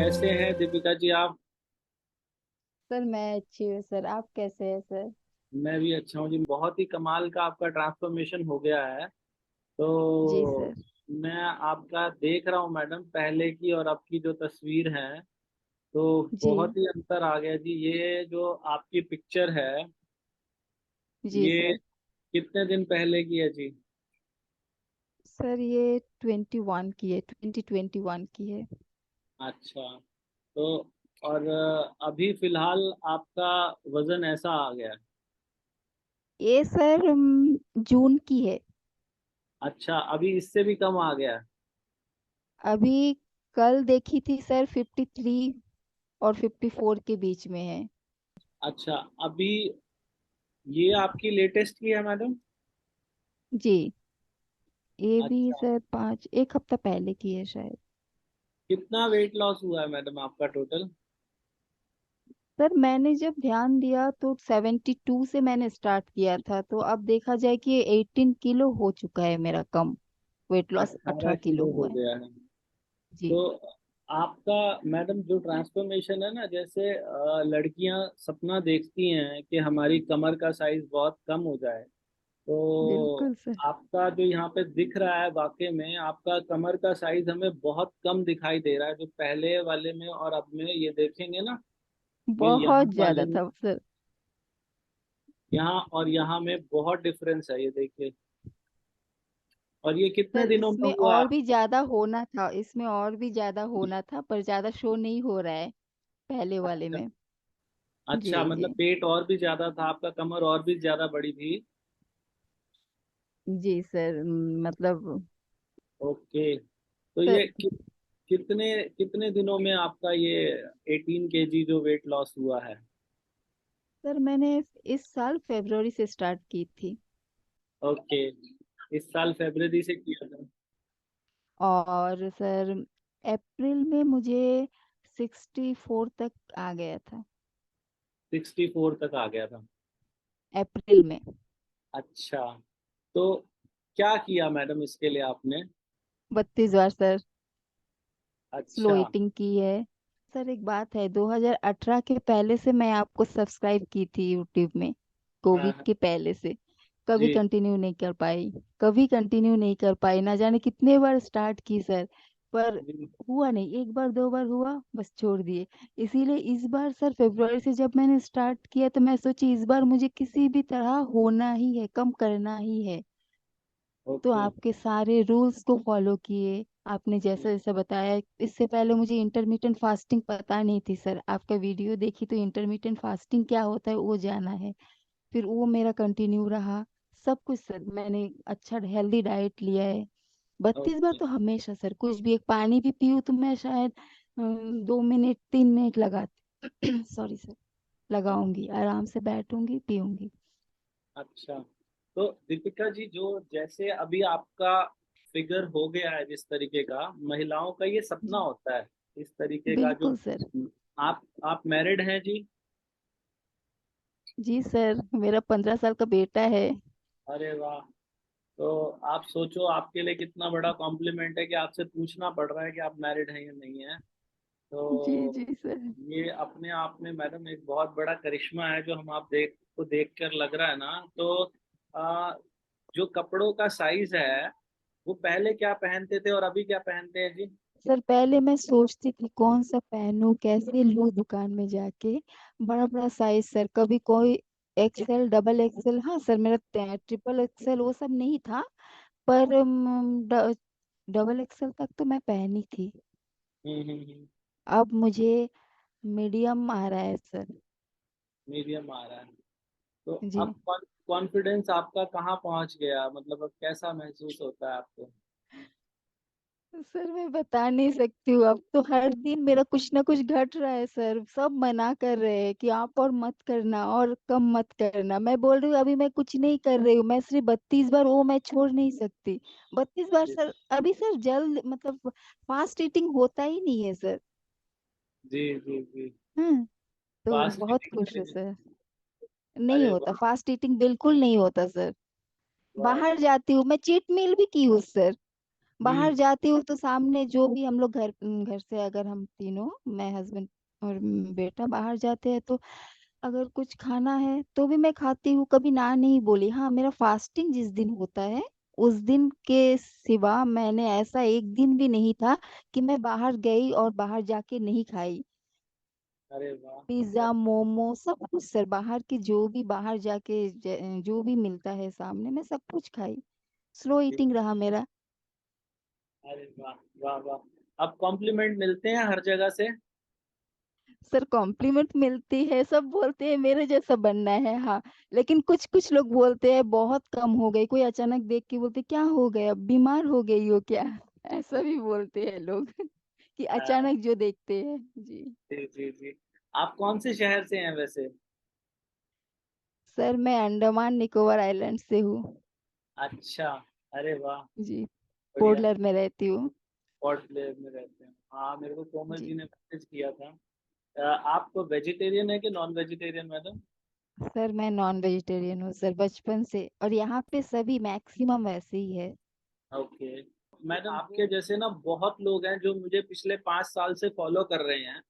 कैसे हैं दीपिका जी आप? सर मैं अच्छी हूँ सर। आप कैसे हैं सर? मैं भी अच्छा हूँ जी। बहुत ही कमाल का आपका ट्रांसफॉर्मेशन हो गया है। जी तो सर। मैं आपका देख रहा हूँ मैडम, पहले की और अब की जो तस्वीर है, तो जी। बहुत ही अंतर आ गया जी। ये जो आपकी पिक्चर है, जी ये सर। कितने दिन पहले की है जी? सर ये 21 की है, 2021 की है। अच्छा। तो और अभी फिलहाल आपका वजन ऐसा आ गया है? ये सर जून की है। अच्छा, अभी इससे भी कम आ गया है? अभी कल देखी थी सर, 53 और 54 के बीच में है। अच्छा, अभी ये आपकी लेटेस्ट की है मैडम? जी। ये भी अच्छा, सर एक हफ्ता पहले की है शायद। कितना वेट लॉस हुआ है मैडम आपका टोटल? सर मैंने जब ध्यान दिया तो 72 से मैंने स्टार्ट किया था, तो अब देखा जाए कि 18 किलो हो चुका है मेरा कम। वेट लॉस 18 18 किलो किलो हो हुआ है। गया है। जी। तो आपका मैडम जो ट्रांसफॉर्मेशन है ना, जैसे लड़कियां सपना देखती हैं कि हमारी कमर का साइज बहुत कम हो जाए, तो बिल्कुल सर। आपका जो यहाँ पे दिख रहा है, वाकई में आपका कमर का साइज हमें बहुत कम दिखाई दे रहा है, जो पहले वाले में और अब में ये देखेंगे ना। ये यहाँ बहुत ज्यादा वाले में, था सर। यहाँ और यहाँ में बहुत डिफरेंस है, ये देखिए। और ये कितने सर दिनों में इसमें हुआ? और भी ज्यादा होना था, इसमें और भी ज्यादा होना था, पर ज्यादा शो नहीं हो रहा है पहले वाले अच्छा। में। जी अच्छा, जी। मतलब पेट और भी ज्यादा था आपका, कमर और भी ज्यादा बड़ी थी? जी सर। मतलब ओके। तो सर, ये कितने कितने दिनों में आपका ये 18 kg जो वेट लॉस हुआ है? सर मैंने इस साल फरवरी से स्टार्ट की थी। ओके, इस साल फरवरी से किया था? और सर अप्रैल में मुझे 64 तक आ गया था। 64 तक आ गया था? अप्रैल में। अच्छा। तो क्या किया मैडम इसके लिए आपने? 32 बार सर स्लो अच्छा। ईटिंग की है। सर एक बात है, 2018 के पहले से मैं आपको सब्सक्राइब की थी यूट्यूब में, हाँ कोविड हाँ। के पहले से। कभी जी। कंटिन्यू नहीं कर पाई, कभी कंटिन्यू नहीं कर पाई, ना जाने कितने बार स्टार्ट की सर, पर जी। हुआ नहीं। एक बार दो बार हुआ, बस छोड़ दिए। इसीलिए इस बार सर फरवरी से जब मैंने स्टार्ट किया तो मैं सोची इस बार मुझे किसी भी तरह होना ही है, कम करना ही है। तो ओके। आपके सारे रूल्स को फॉलो किए, आपने जैसा जैसा बताया। इससे पहले मुझे इंटरमीडिएंट फास्टिंग पता नहीं थी सर, आपका वीडियो देखी तो इंटरमीडिएंट फास्टिंग क्या होता है वो जाना है। फिर वो मेरा कंटिन्यू रहा। सब कुछ सर मैंने अच्छा हेल्दी डाइट लिया है। 32 बार ओके। तो हमेशा सर, कुछ भी एक पानी भी पीऊँ तो मैं शायद 2 मिनट 3 मिनट लगाती सॉरी सर, लगाऊंगी, आराम से बैठूंगी पीऊंगी। अच्छा। तो दीपिका जी, जो जैसे अभी आपका फिगर हो गया है, जिस तरीके का महिलाओं का ये सपना जी होता है, इस तरीके का जो, बिल्कुल सर। आप मैरिड हैं जी? जी सर, मेरा 15 साल का बेटा है। अरे वाह। तो आप सोचो, आपके लिए कितना बड़ा कॉम्प्लीमेंट है कि आपसे पूछना पड़ रहा है कि आप मैरिड हैं या नहीं है। जी तो जी सर। ये अपने आप में मैडम एक बहुत बड़ा करिश्मा है, जो हम आप देख कर लग रहा है ना। तो आ, जो कपड़ों का साइज है, वो पहले क्या पहनते थे और अभी क्या पहनते हैं जी? सर पहले मैं सोचती थी कौन सा पहनूं, कैसे लूं दुकान में जाके, बड़ा बड़ा साइज सर, कभी कोई एक्सएल डबल एक्सएल, हाँ सर मेरा ट्रिपल एक्सएल वो सब नहीं था, पर डबल एक्सएल तक तो मैं पहनी थी। हम्म। अब मुझे मीडियम आ रहा है सर। मीडियम आ रहा है? तो जी। अब कॉन्फिडेंस आपका कहाँ पहुंच गया, मतलब अब कैसा महसूस होता है आपको? सर मैं बता नहीं सकती हूँ, अब तो हर दिन मेरा कुछ ना कुछ घट रहा है सर। सब मना कर रहे हैं कि आप और मत करना और कम मत करना, मैं बोल रही हूँ अभी मैं कुछ नहीं कर रही हूँ, मैं सिर्फ 32 बार वो मैं छोड़ नहीं सकती। 32 बार जी सर, अभी सर जल्द मतलब फास्ट ईटिंग होता ही नहीं है सर। जी जी जी। हम्म। तो फास्ट बहुत खुश है ईटिंग? सर। नहीं अरे होता, वाह। फास्ट ईटिंग बिल्कुल नहीं होता सर। वाह। बाहर जाती हूँ, मैं चीट मील भी की हूँ सर, बाहर हम्म। जाती हूँ तो सामने जो भी हम लोग घर घर से अगर हम तीनों, मैं हस्बैंड और बेटा बाहर जाते हैं तो अगर कुछ खाना है तो भी मैं खाती हूँ, कभी ना नहीं बोली। हाँ, मेरा फास्टिंग जिस दिन होता है उस दिन के सिवा मैंने ऐसा एक दिन भी नहीं था कि मैं बाहर गई और बाहर जाके नहीं खाई। अरे वाह। पिज्जा मोमो सब कुछ सर, बाहर के जो भी बाहर जाके जो भी मिलता है सामने मैं सब कुछ खाई। स्लो ईटिंग रहा मेरा। अरे वाह। वाह वाह। अब कॉम्प्लीमेंट मिलते हैं हर जगह से। सर कॉम्प्लीमेंट मिलती है, सब बोलते हैं मेरे जैसा बनना है। हाँ, लेकिन कुछ कुछ लोग बोलते हैं बहुत कम हो गई, कोई अचानक देख के बोलते क्या हो गया, बीमार हो गई हो क्या? ऐसा भी बोलते हैं लोग कि हाँ, अचानक जो देखते हैं जी। जी जी जी। आप कौन से शहर से हैं वैसे? सर मैं अंडमान निकोबार आइलैंड से हूँ। अच्छा। अरे वाह। जी, पोर्ट बढ़िया। ब्लेयर में रहती हूँ। पोर्ट ब्लेयर में रहते हैं। हाँ, मेरे को कोमल जी जी ने मैसेज किया था। आप वेजिटेरियन है कि नॉन वेजिटेरियन मैडम? सर, मैं नॉन वेजिटेरियन हूँ सर बचपन से, और यहाँ पे सभी मैक्सिमम वैसे ही है। ओके। मैडम आपके जैसे ना बहुत लोग हैं जो मुझे पिछले 5 साल से फॉलो कर रहे हैं,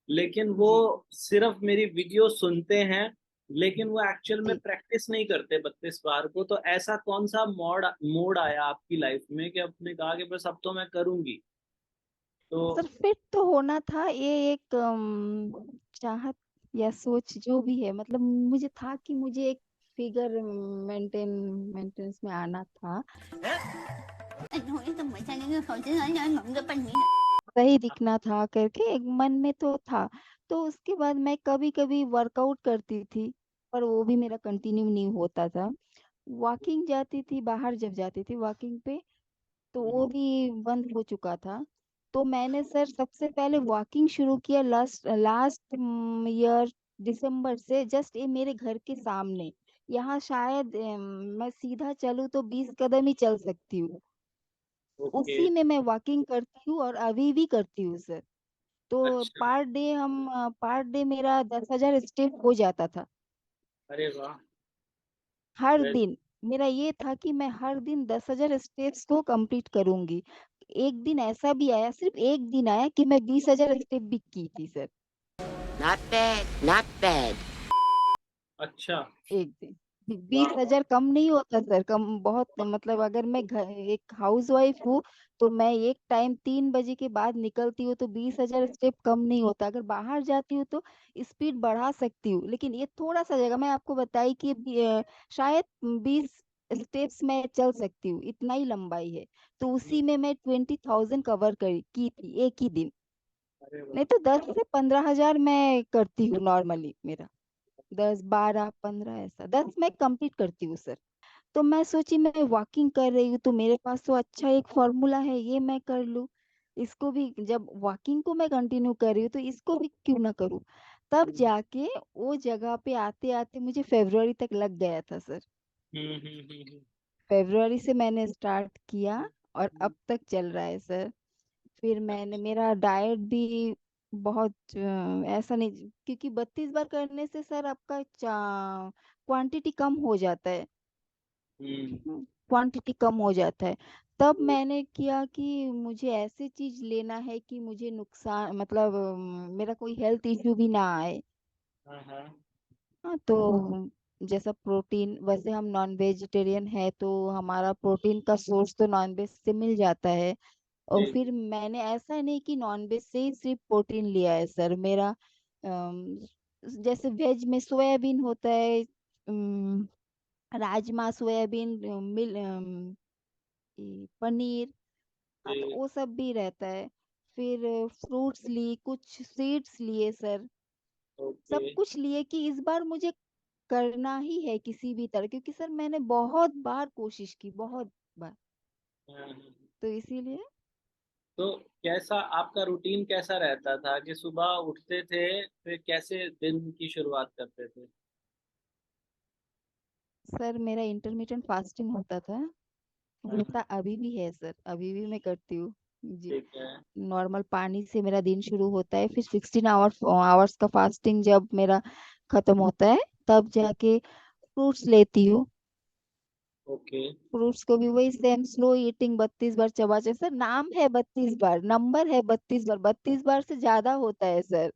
लेकिन वो जी सिर्फ मेरी वीडियो सुनते हैं, लेकिन वो एक्चुअल में जी। प्रैक्टिस नहीं करते 32 बार को। तो ऐसा कौन सा मोड मोड आया आपकी लाइफ में कि आपने कहा कि बस अब तो मैं करूंगी? तो सर फिट तो होना था, ये एक चाहत या सोच जो भी है, मतलब मुझे था कि मुझे एक फिगर मेंटेनेंस में आना था, सही दिखना था करके एक मन में तो था। तो उसके बाद मैं कभी कभी वर्कआउट करती थी, पर वो भी मेरा कंटिन्यू नहीं होता था। वॉकिंग जाती थी बाहर, जब जाती थी वॉकिंग पे तो वो भी बंद हो चुका था। तो मैंने सर सबसे पहले वॉकिंग शुरू किया लास्ट लास्ट ईयर दिसंबर से, जस्ट ये मेरे घर के सामने। यहाँ शायद मैं सीधा चलूँ तो 20 कदम ही चल सकती हूँ। ओके। उसी में मैं वॉकिंग करती हूँ और अभी भी करती हूँ सर। तो अच्छा। पर डे मेरा 10,000 स्टेप हो जाता था अरे वाह। हर वेल। दिन। मेरा ये था कि मैं हर दिन 10,000 स्टेप्स को कंप्लीट करूंगी। एक दिन ऐसा भी आया, सिर्फ एक दिन आया कि मैं 20,000 स्टेप भी की थी sir. Not bad, not bad. अच्छा। एक दिन बीस वाह वाह। हजार कम नहीं होता सर, कम बहुत, मतलब अगर मैं घर एक हाउस वाइफ हूँ तो मैं एक टाइम 3 बजे के बाद निकलती हूँ तो 20,000 स्टेप कम नहीं होता। अगर बाहर जाती हूँ तो स्पीड बढ़ा सकती हूँ, लेकिन ये थोड़ा सा जगह मैं आपको बताई कि शायद 20 स्टेप्स मैं चल सकती हूँ, इतना ही लंबाई है। तो हम्म। उसी में मैं 20,000 कवर करी की थी एक ही दिन। अरे वाह। नहीं तो 10 से 15 हजार मैं करती हूँ नॉर्मली मेरा। 10 12 15 ऐसा 10 मैं कंप्लीट करती हूँ सर। तो मैं सोची मैं वॉकिंग कर रही हूँ तो मेरे पास तो अच्छा एक फॉर्मूला है, ये मैं कर लूँ। इसको भी, जब वॉकिंग को मैं कंटिन्यू कर रही हूँ तो इसको भी क्यों ना करूँ। तब हम्म जाके वो जगह पे आते आते मुझे फरवरी तक लग गया था सर। हम्म हम्म हम्म, हम्म, फरवरी से मैंने स्टार्ट किया और हम्म। अब तक चल रहा है सर। फिर मैंने मेरा डाइट भी बहुत ऐसा नहीं, क्योंकि 32 बार करने से सर आपका क्वांटिटी कम हो जाता है। हम्म। क्वांटिटी कम हो जाता है। तब मैंने किया कि मुझे ऐसी चीज लेना है कि मुझे नुकसान, मतलब मेरा कोई हेल्थ इश्यू भी ना आए। हाँ हाँ। हाँ, तो जैसा प्रोटीन, वैसे हम नॉन वेजिटेरियन है तो हमारा प्रोटीन का सोर्स तो नॉन वेज से मिल जाता है। और जी। फिर मैंने ऐसा नहीं कि नॉनवेज से ही सिर्फ प्रोटीन लिया है सर मेरा। जैसे वेज में सोयाबीन होता है, राजमा सोयाबीन, पनीर। हाँ, तो जी। वो सब भी रहता है। फिर फ्रूट्स लिए, कुछ सीड्स लिए सर। ओके। सब कुछ लिए कि इस बार मुझे करना ही है किसी भी तरह, क्योंकि सर मैंने बहुत बार कोशिश की, बहुत बार। हाँ, हाँ। तो इसीलिए तो कैसा आपका रूटीन कैसा रहता था कि सुबह उठते थे, फिर कैसे दिन की शुरुआत करते थे? सर मेरा इंटरमीडिएट फास्टिंग होता था, हाँ होता हाँ। अभी भी है सर, अभी भी मैं करती हूँ जी। ठीक है। नॉर्मल पानी से मेरा दिन शुरू होता है, फिर 16 आवर्स आवर्स का फास्टिंग जब मेरा खत्म होता है तब जाके फ्रूट्स लेती हूँ। ओके। फ्रूट्स को भी वही सेम स्लो ईटिंग 32 बार चबा चबा, सर नाम है 32 बार, नंबर है 32 बार, 32 बार से ज्यादा होता है सर,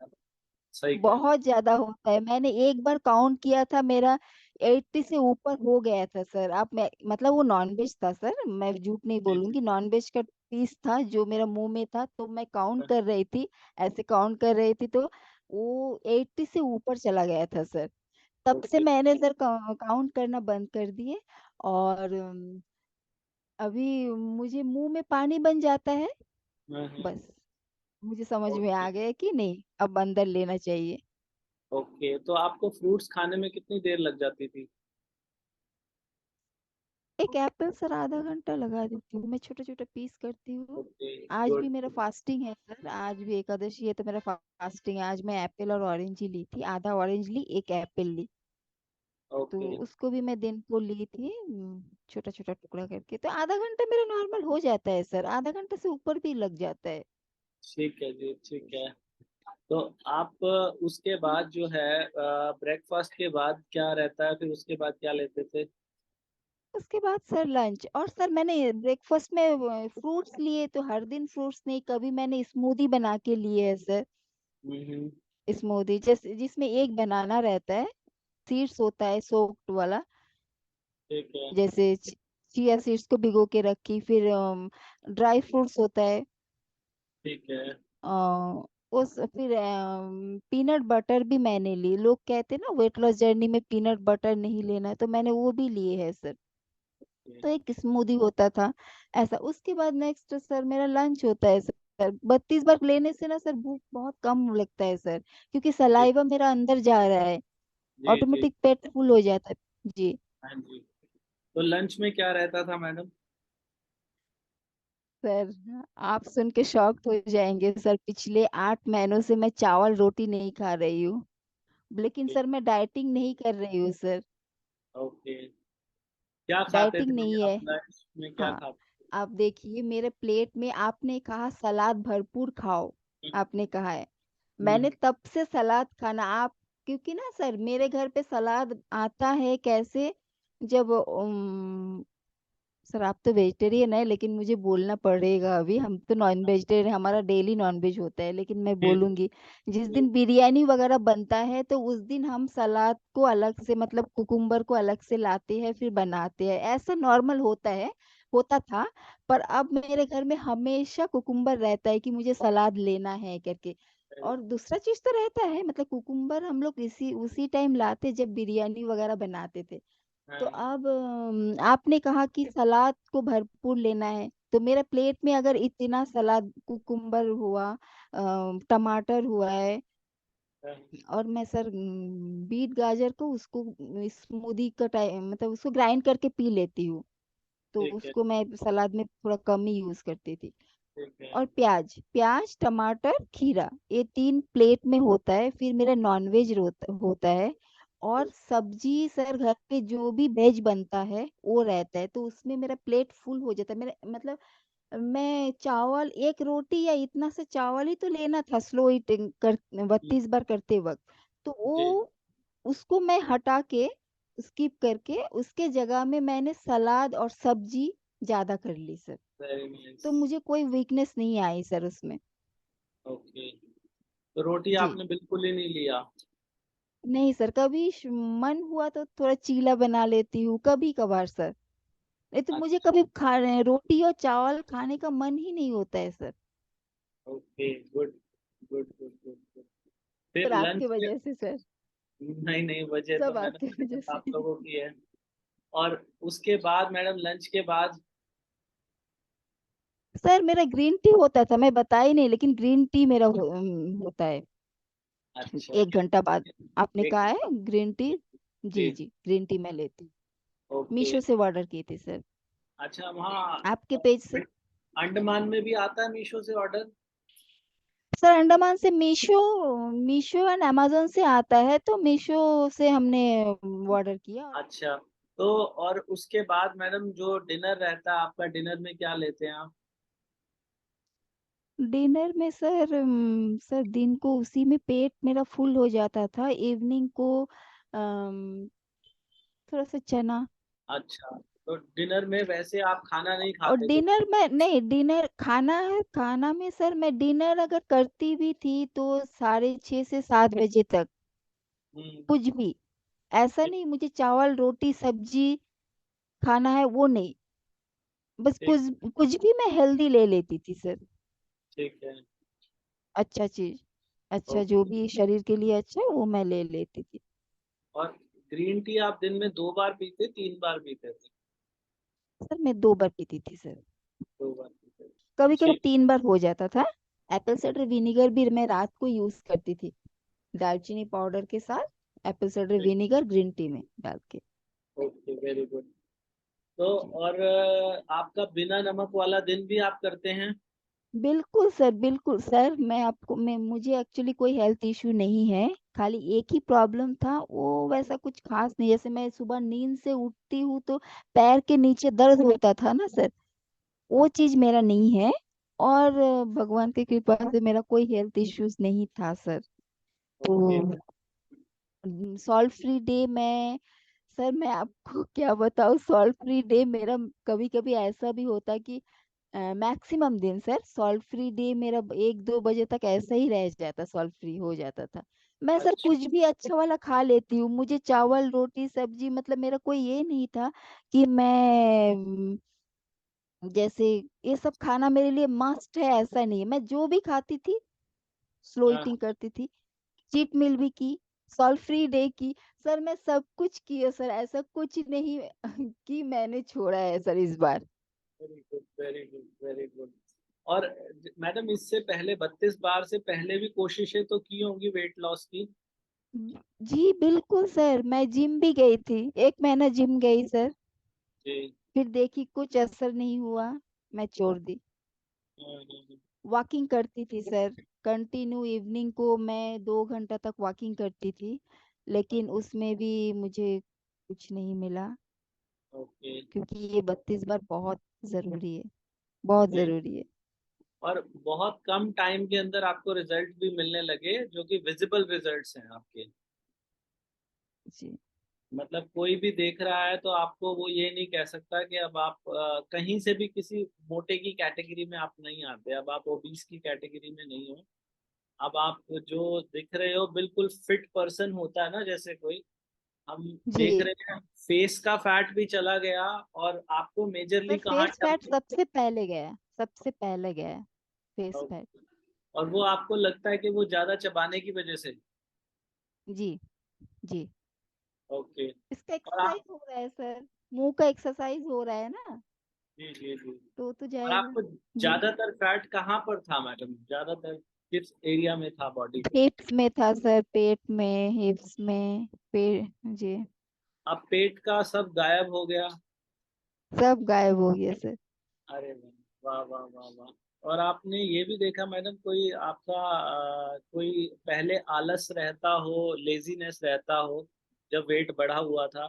सही कह रहे बहुत ज्यादा होता है। मैंने एक बार काउंट किया था, मेरा 80 से ऊपर हो गया था सर। आप मैं मतलब वो नॉनवेज था सर, मैं झूठ नहीं जी जी। बोलूंगी, नॉनवेज का पीस था जो मेरा मुंह में था, तो मैं काउंट कर रही थी, ऐसे काउंट कर रही थी, तो वो 80 से ऊपर चला गया था सर। तब से ओके। मैंने सर काउंट करना बंद कर दिए। और अभी मुझे मुंह में पानी बन जाता है, हाँ। बस मुझे समझ में ओके। आ गया कि नहीं, अब अंदर लेना चाहिए। ओके, तो आपको फ्रूट्स खाने में कितनी देर लग जाती थी? एक एप्पल सर आधा घंटा लगा देती हूँ, मैं छोटे छोटे पीस करती हूँ। ओके। आज भी गुड। मेरा फास्टिंग है सर, आज भी एकादशी है तो मेरा फास्टिंग है। आज मैं एप्पल और ऑरेंज ही ली थी, आधा ऑरेंज ली, एक एप्पल ली। तो ओके। उसको भी मैं दिन को ली थी, छोटा छोटा टुकड़ा करके। तो आधा घंटा मेरा नॉर्मल हो जाता है सर, आधा घंटा से ऊपर भी लग जाता है। ठीक है जी, ठीक है। तो आप उसके बाद जो है ब्रेकफास्ट के बाद क्या रहता है, फिर उसके बाद क्या लेते थे? उसके बाद सर लंच, और सर मैंने ब्रेकफास्ट में फ्रूट्स लिए, तो हर दिन फ्रूट्स नहीं, कभी मैंने स्मूदी बना के लिए है सर। हम्म। स्मूदी जैसे जिसमें एक बनाना रहता है, सीड्स होता है सोक्ड वाला, ठीक है। जैसे चिया सीड्स को भिगो के रखी, फिर ड्राई फ्रूट्स होता है, ठीक है। उस फिर पीनट बटर भी मैंने ली। लोग कहते हैं ना वेट लॉस जर्नी में पीनट बटर नहीं लेना है, तो मैंने वो भी लिए है सर। तो एक स्मूदी होता था ऐसा। उसके बाद नेक्स्ट सर मेरा लंच होता है सर। 32 बार लेने से ना सर भूख बहुत कम लगता है सर, क्योंकि जी सलाइवा मेरा अंदर जा रहा है, जी जी। ऑटोमेटिक पेट फुल हो जाता है जी। हाँ जी। तो लंच में क्या रहता था मैडम? सर आप सुन के शॉक हो जाएंगे सर, पिछले 8 महीनों से मैं चावल रोटी नहीं खा रही हूँ, लेकिन सर मैं डाइटिंग नहीं कर रही हूँ सर, ओके। क्या खाते डाइटिंग थे नहीं आप है। लंच में, क्या हाँ, खाते आप देखिए मेरे प्लेट में, आपने कहा सलाद भरपूर खाओ, थे? आपने कहा है, मैंने हम्म। तब से सलाद खाना आप, क्योंकि ना सर मेरे घर पे सलाद आता है कैसे, जब सर आप तो वेजिटेरियन है, लेकिन मुझे बोलना पड़ेगा, अभी हम तो नॉन वेजिटेरियन, हमारा डेली नॉन वेज होता है, लेकिन मैं जी बोलूंगी, जिस जी। दिन बिरयानी वगैरह बनता है तो उस दिन हम सलाद को अलग से, मतलब कुकुम्बर को अलग से लाते हैं फिर बनाते हैं, ऐसा नॉर्मल होता है, होता था। पर अब मेरे घर में हमेशा कुकुम्बर रहता है कि मुझे सलाद लेना है करके। और दूसरा चीज तो रहता है, मतलब कुकुम्बर हम लोग इसी उसी टाइम लाते जब बिरयानी वगैरह बनाते थे। तो हाँ। अब आपने कहा कि सलाद को भरपूर लेना है, तो मेरा प्लेट में अगर इतना सलाद, कुकुम्बर हुआ, टमाटर हुआ है, हाँ, और मैं सर बीट गाजर को उसको स्मूदी का टाइम, मतलब उसको ग्राइंड करके पी लेती हूँ, तो ठीक है। उसको मैं सलाद में थोड़ा कम ही यूज करती थी। ठीक है। और प्याज प्याज टमाटर खीरा, ये 3 प्लेट में होता है, फिर मेरा नॉनवेज होता है। और सब्जी सर घर पे जो भी वेज बनता है वो रहता है, तो उसमें मेरा प्लेट फुल हो जाता है। मेरा मतलब मैं चावल एक रोटी या इतना सा चावल ही तो लेना था स्लो ईटिंग कर, 32 बार करते वक्त, तो जी। वो उसको मैं हटा के, स्किप करके, उसके जगह में मैंने सलाद और सब्जी ज्यादा कर ली सर। Very nice. तो मुझे कोई वीकनेस नहीं आई सर उसमें। ओके। तो रोटी जी आपने बिल्कुल ही नहीं लिया? नहीं सर, कभी मन हुआ तो थोड़ा चीला बना लेती हूँ कभी कभार सर, नहीं तो मुझे अच्छा। कभी खा रोटी और चावल खाने का मन ही नहीं होता है sir. Okay. Good good good good good. Sir फिर आपके लंच के, वजह से सर, नहीं नहीं, वजह तो सब मैडम आपके वजह सिर्फ आप से। लोगों की है। और उसके बाद मैडम, लंच के बाद? सर मेरा ग्रीन टी होता था, मैं बता ही नहीं, लेकिन ग्रीन टी मेरा होता है अच्छा। 1 घंटा बाद। आपने एक। कहा है ग्रीन टी, जी जी। जी ग्रीन टी मैं लेती हूँ। ओके। मीशो से ऑर्डर की थी सर, अच्छा, वहाँ आपके पेज से। अंडमान में भी आता है मीशो से ऑर्डर? सर अंडमान से मीशो, मीशो एंड अमेजोन से आता है, तो मीशो से हमने ऑर्डर किया। अच्छा। तो और उसके बाद मैडम जो डिनर रहता है आपका, डिनर में क्या लेते हैं आप? डिनर में सर सर दिन को उसी में पेट मेरा फुल हो जाता था, इवनिंग को थोड़ा सा चना। अच्छा। तो डिनर में वैसे आप खाना नहीं और खाते तो? डिनर में नहीं, डिनर खाना है, खाना में सर मैं डिनर अगर करती भी थी तो 6:30 से 7 बजे तक, हम्म। कुछ भी। ऐसा ठीक। नहीं मुझे चावल रोटी सब्जी खाना है वो नहीं, बस ठीक। कुछ कुछ भी मैं हेल्दी ले लेती थी सर। ठीक है। अच्छा चीज, अच्छा जो ओके। भी शरीर के लिए अच्छा है वो मैं ले लेती थी। और ग्रीन टी आप दिन में 2 बार पीते, 3 बार पीते थे? सर मैं 2 बार पीती थी सर, 2 बार पीते थे। कभी कभी ठीक। 3 बार हो जाता था। एप्पल साइडर विनेगर भी मैं रात को यूज करती थी, दालचीनी पाउडर के साथ एप्पल साइडर ठीक। विनेगर ग्रीन टी में डाल के। Okay, very good. तो जी और आपका बिना नमक वाला दिन भी आप करते हैं? बिल्कुल सर, बिल्कुल सर। मैं मुझे एक्चुअली कोई हेल्थ इशू नहीं है, खाली एक ही प्रॉब्लम था, वो वैसा कुछ खास नहीं। जैसे मैं सुबह नींद से उठती हूँ तो पैर के नीचे दर्द होता था ना सर, वो चीज मेरा नहीं है। और भगवान की कृपा से मेरा कोई हेल्थ इश्यूज नहीं था सर। ओके। तो सॉल्ट फ्री डे मैं, सर मैं आपको क्या बताऊँ, सॉल्ट फ्री डे मेरा कभी कभी ऐसा भी होता कि मैक्सिमम दिन सर सॉल्ट फ्री डे मेरा 1-2 बजे तक ऐसा ही रह जाता, सॉल्ट फ्री हो जाता था। मैं सर अच्छा। कुछ भी अच्छा वाला खा लेती हूँ, मुझे चावल रोटी सब्जी मतलब मेरा कोई ये नहीं था कि मैं जैसे ये सब खाना मेरे लिए मस्ट है, ऐसा नहीं है। मैं जो भी खाती थी स्लो हाँ। ईटिंग करती थी, चीट मील भी की, सॉल्ट फ्री डे की। सर मैं सब कुछ की है सर, ऐसा कुछ नहीं कि मैंने छोड़ा है सर इस बार। Very good, very good, very good. और मैडम, इससे पहले 32 बार से पहले भी कोशिशें तो की होंगी वेट लॉस की? जी बिल्कुल सर, मैं जिम भी गई थी, 1 महीना जिम गई सर। जी। फिर देखी कुछ असर नहीं हुआ, मैं छोड़ दी। हम्म। वॉकिंग करती थी सर, कंटिन्यू इवनिंग को मैं 2 घंटा तक वॉकिंग करती थी, लेकिन उसमें भी मुझे कुछ नहीं मिला। ओके। क्योंकि ये 32 बार बहुत जरूरी है, बहुत नहीं, जरूरी है। और बहुत कम टाइम के अंदर आपको रिजल्ट भी मिलने लगे जो कि विजिबल रिजल्ट्स हैं आपके। जी मतलब कोई भी देख रहा है तो आपको वो ये नहीं कह सकता कि अब आप कहीं से भी किसी मोटे की कैटेगरी में आप नहीं आते, अब आप ओबीस की कैटेगरी में नहीं हो। अब आप जो दिख रहे हो बिल्कुल फिट पर्सन होता है ना, जैसे कोई हम देख जी। रहे हैं, फेस का फैट भी चला गया। और आपको मेजरली सर कहाँ फेस फैट सबसे पहले गया, सबसे पहले गया फेस फैट। और वो आपको लगता है कि वो ज्यादा चबाने की वजह से? जी जी। ओके। इसका और एक्सरसाइज आप, हो रहा है सर, मुंह का एक्सरसाइज हो रहा है ना, जी जी जी। तो और जाएगा। आपको जी ज्यादातर फैट कहाँ पर था मैडम, ज्यादातर किस एरिया में था बॉडी के? हिप्स में था सर, पेट में, हिप्स में, पेट। जी अब पेट का सब गायब हो गया? सब गायब हो गया सर। अरे वाह, वाह, वाह, वाह, वाह। और आपने ये भी देखा मैडम, कोई आपका कोई पहले आलस रहता हो, लेजीनेस रहता हो जब वेट बढ़ा हुआ था,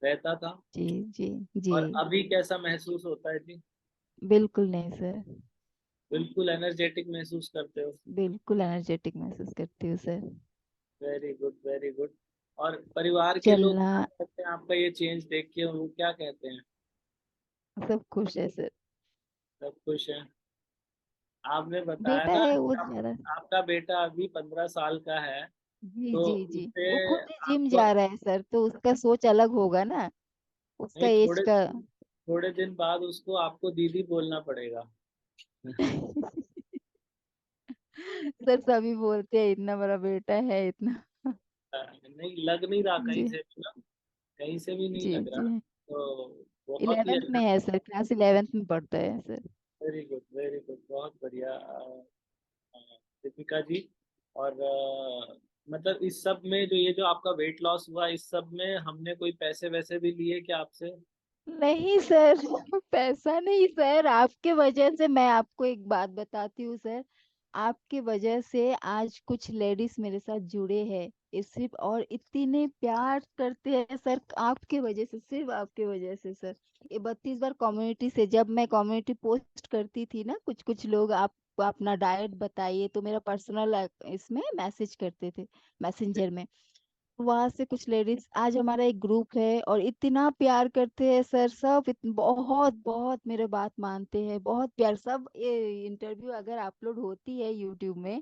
रहता था? जी जी जी। और अभी कैसा महसूस होता है जी? बिल्कुल नहीं सर, बिल्कुल एनर्जेटिक महसूस करते हो? बिल्कुल एनर्जेटिक महसूस करती हूँ sir. Very good, very good. और परिवार के लोग चलना, क्या कहते हैं आपका ये चेंज देख के, वो क्या कहते हैं? सब खुश है सर। सब खुश हैं? आपने बताया बेटा ना है कि वो ज्यादा। आपका बेटा अभी 15 साल का है, जी तो जी जी, उसे वो खुद ही जिम आपको, जा रहा है सर, तो उसका सोच अलग होगा ना, उसका नहीं, एज थोड़े का। थोड़े दिन बाद उसको आपको दीदी बोलना पड़ेगा। सर सभी बोलते हैं इतना बड़ा बेटा है इतना। नहीं, लग नहीं रहा कहीं जी से भी ना, कहीं से भी नहीं जी लग रहा। जी। तो बहुत ही 11th में अच्छा। है सर, क्लास 11th में पढ़ता है sir. Very good, very good, बहुत बढ़िया दीपिका जी। और मतलब इस सब में जो ये जो आपका वेट लॉस हुआ, इस सब में हमने कोई पैसे वैसे भी लिए क्या आपसे? नहीं सर, पैसा नहीं सर, आपके वजह से। मैं आपको एक बात बताती हूँ सर, आपके वजह से आज कुछ लेडीज मेरे साथ जुड़े हैं, इस सिर्फ और इतने प्यार करते हैं सर, आपके वजह से, सिर्फ आपके वजह से सर। ये 32 बार कम्युनिटी से जब मैं कम्युनिटी पोस्ट करती थी ना, कुछ कुछ लोग आप अपना डाइट बताइए तो मेरा पर्सनल इसमें मैसेज करते थे, मैसेंजर में। वहां से कुछ लेडीज, आज हमारा एक ग्रुप है और इतना प्यार करते हैं सर सब, बहुत बहुत मेरे बात मानते हैं, बहुत प्यार सब। ये इंटरव्यू अगर अपलोड होती है यूट्यूब में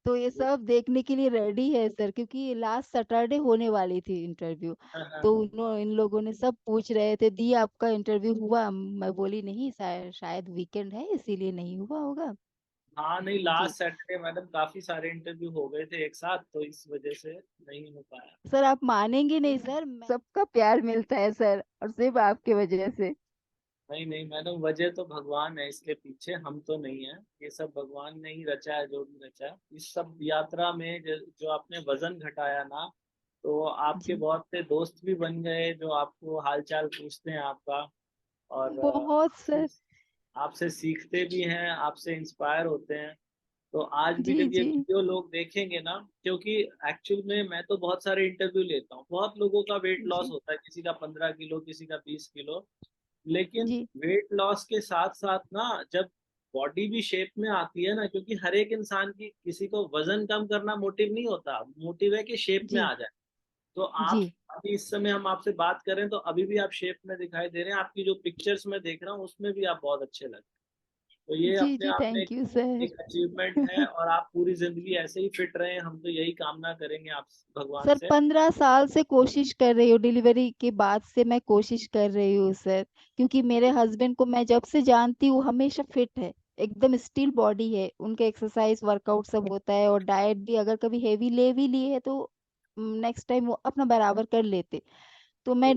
तो ये सब देखने के लिए रेडी है सर, क्योंकि लास्ट सैटरडे होने वाली थी इंटरव्यू। हाँ हाँ तो हाँ। इन लोगों ने सब पूछ रहे थे, दी आपका इंटरव्यू हुआ? मैं बोली नहीं, शायद वीकेंड है इसीलिए नहीं हुआ होगा। हाँ, नहीं, जी लास्ट सैटरडे मैडम काफी सारे इंटरव्यू हो गए थे एक साथ, तो इस वजह से नहीं हो पाया। सर, आप मानेंगे नहीं सर, सबका प्यार मिलता है सर, और सिर्फ आपके वजह से। नहीं नहीं मैडम, वजह तो भगवान है इसके पीछे, हम तो नहीं है। ये सब भगवान ने ही रचा है, जो भी रचा है इस सब यात्रा में। जो आपने वजन घटाया ना, तो आपके जी बहुत से दोस्त भी बन गए जो आपको हालचाल पूछते हैं आपका। और बहुत आपसे सर। आपसे सीखते भी हैं, आपसे इंस्पायर होते हैं। तो आज भी जी जब ये जी वीडियो लोग देखेंगे ना, क्योंकि एक्चुअल में मैं तो बहुत सारे इंटरव्यू लेता हूँ, बहुत लोगों का वेट लॉस जी होता है, किसी का 15 किलो, किसी का 20 किलो। लेकिन जी वेट लॉस के साथ साथ ना, जब बॉडी भी शेप में आती है ना, क्योंकि हर एक इंसान की, किसी को वजन कम करना मोटिव नहीं होता, मोटिव है कि शेप में जी आ जाए। तो आप जी अभी इस समय हम आपसे बात कर रहे हैं तो अभी भी आप शेप में दिखाई दे रहे हैं, आपकी जो पिक्चर्स में देख रहा हूँ उसमें भी आप बहुत अच्छे लग रहे हैं। तो ये जी अपने जी आप में थैंक यू सर। एक अचीवमेंट है, और आप पूरी जिंदगी ऐसे ही फिट रहे, हम तो यही कामना करेंगे आप भगवान सर से। 15 साल से कोशिश कर रही हूँ, डिलीवरी के बाद से मैं कोशिश कर रही हूँ सर। क्योंकि मेरे हस्बैंड को मैं जब से जानती हूँ हमेशा फिट है, एकदम स्टील बॉडी है उनका, एक्सरसाइज वर्कआउट सब होता है, और डाइट भी अगर कभी हेवी ले भी लिए है तो नेक्स्ट टाइम वो अपना बराबर कर लेते। तो मैं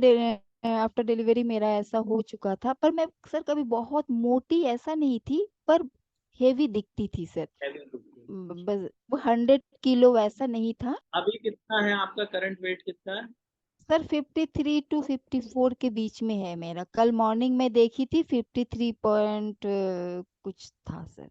आफ्टर डिलीवरी मेरा ऐसा हो चुका था, पर मैं सर कभी बहुत मोटी ऐसा नहीं थी, पर हेवी दिखती थी सर। बस वो 100 किलो वैसा नहीं था अभी कितना है आपका करंट वेट, कितना है? सर। 53 to 54 के बीच में है मेरा, कल मॉर्निंग में देखी थी 53 पॉइंट कुछ था सर।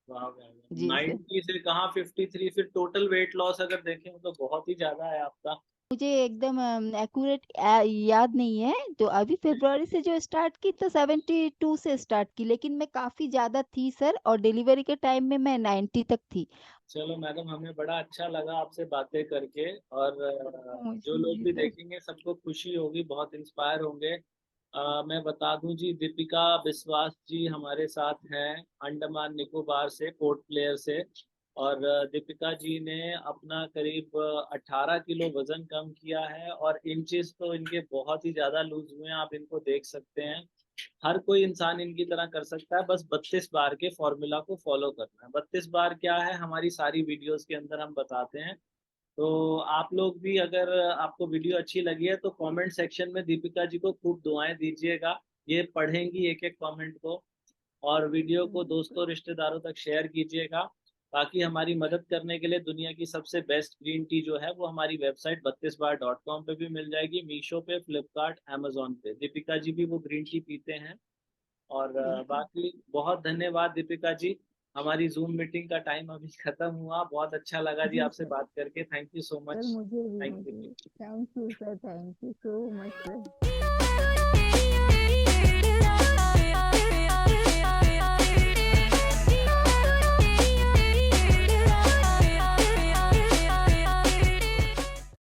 वाह, जी सर। 90 से कहाँ 53, फिर टोटल वेट लॉस अगर देखें तो बहुत ही ज्यादा है आपका। मुझे एकदम एक्यूरेट याद नहीं है, तो अभी फरवरी से जो स्टार्ट की तो 72 से स्टार्ट की, लेकिन मैं काफी ज्यादा थी सर, और डिलीवरी के टाइम में मैं 90 तक थी। चलो मैडम, हमें बड़ा अच्छा लगा आपसे बातें करके, और जो मुझे लोग भी भी सर। देखेंगे सबको खुशी होगी, बहुत इंस्पायर होंगे। मैं बता दूं जी, दीपिका बिस्वास जी हमारे साथ हैं, अंडमान निकोबार से, पोर्ट प्लेयर से। और दीपिका जी ने अपना करीब 18 किलो वजन कम किया है, और इंचेस तो इनके बहुत ही ज्यादा लूज हुए हैं, आप इनको देख सकते हैं। हर कोई इंसान इनकी तरह कर सकता है, बस 32 बार के फॉर्मूला को फॉलो करना है। 32 बार क्या है, हमारी सारी वीडियोस के अंदर हम बताते हैं। तो आप लोग भी, अगर आपको वीडियो अच्छी लगी है तो कमेंट सेक्शन में दीपिका जी को खूब दुआएं दीजिएगा, ये पढ़ेंगी एक एक कमेंट को। और वीडियो को दोस्तों रिश्तेदारों तक शेयर कीजिएगा, ताकि हमारी मदद करने के लिए दुनिया की सबसे बेस्ट ग्रीन टी जो है वो हमारी वेबसाइट 32bar.com पे भी मिल जाएगी, मीशो पे, फ्लिपकार्ट, अमेजोन पे। दीपिका जी भी वो ग्रीन टी पीते हैं। और ठीक है। बाकी बहुत धन्यवाद दीपिका जी। हमारी जूम मीटिंग का टाइम अभी खत्म हुआ, बहुत अच्छा लगा जी जी आपसे सर। बात करके, thank you so sir much. मुझे भी, थैंक मुझे भी you. Thank you sir, thank you so much sir.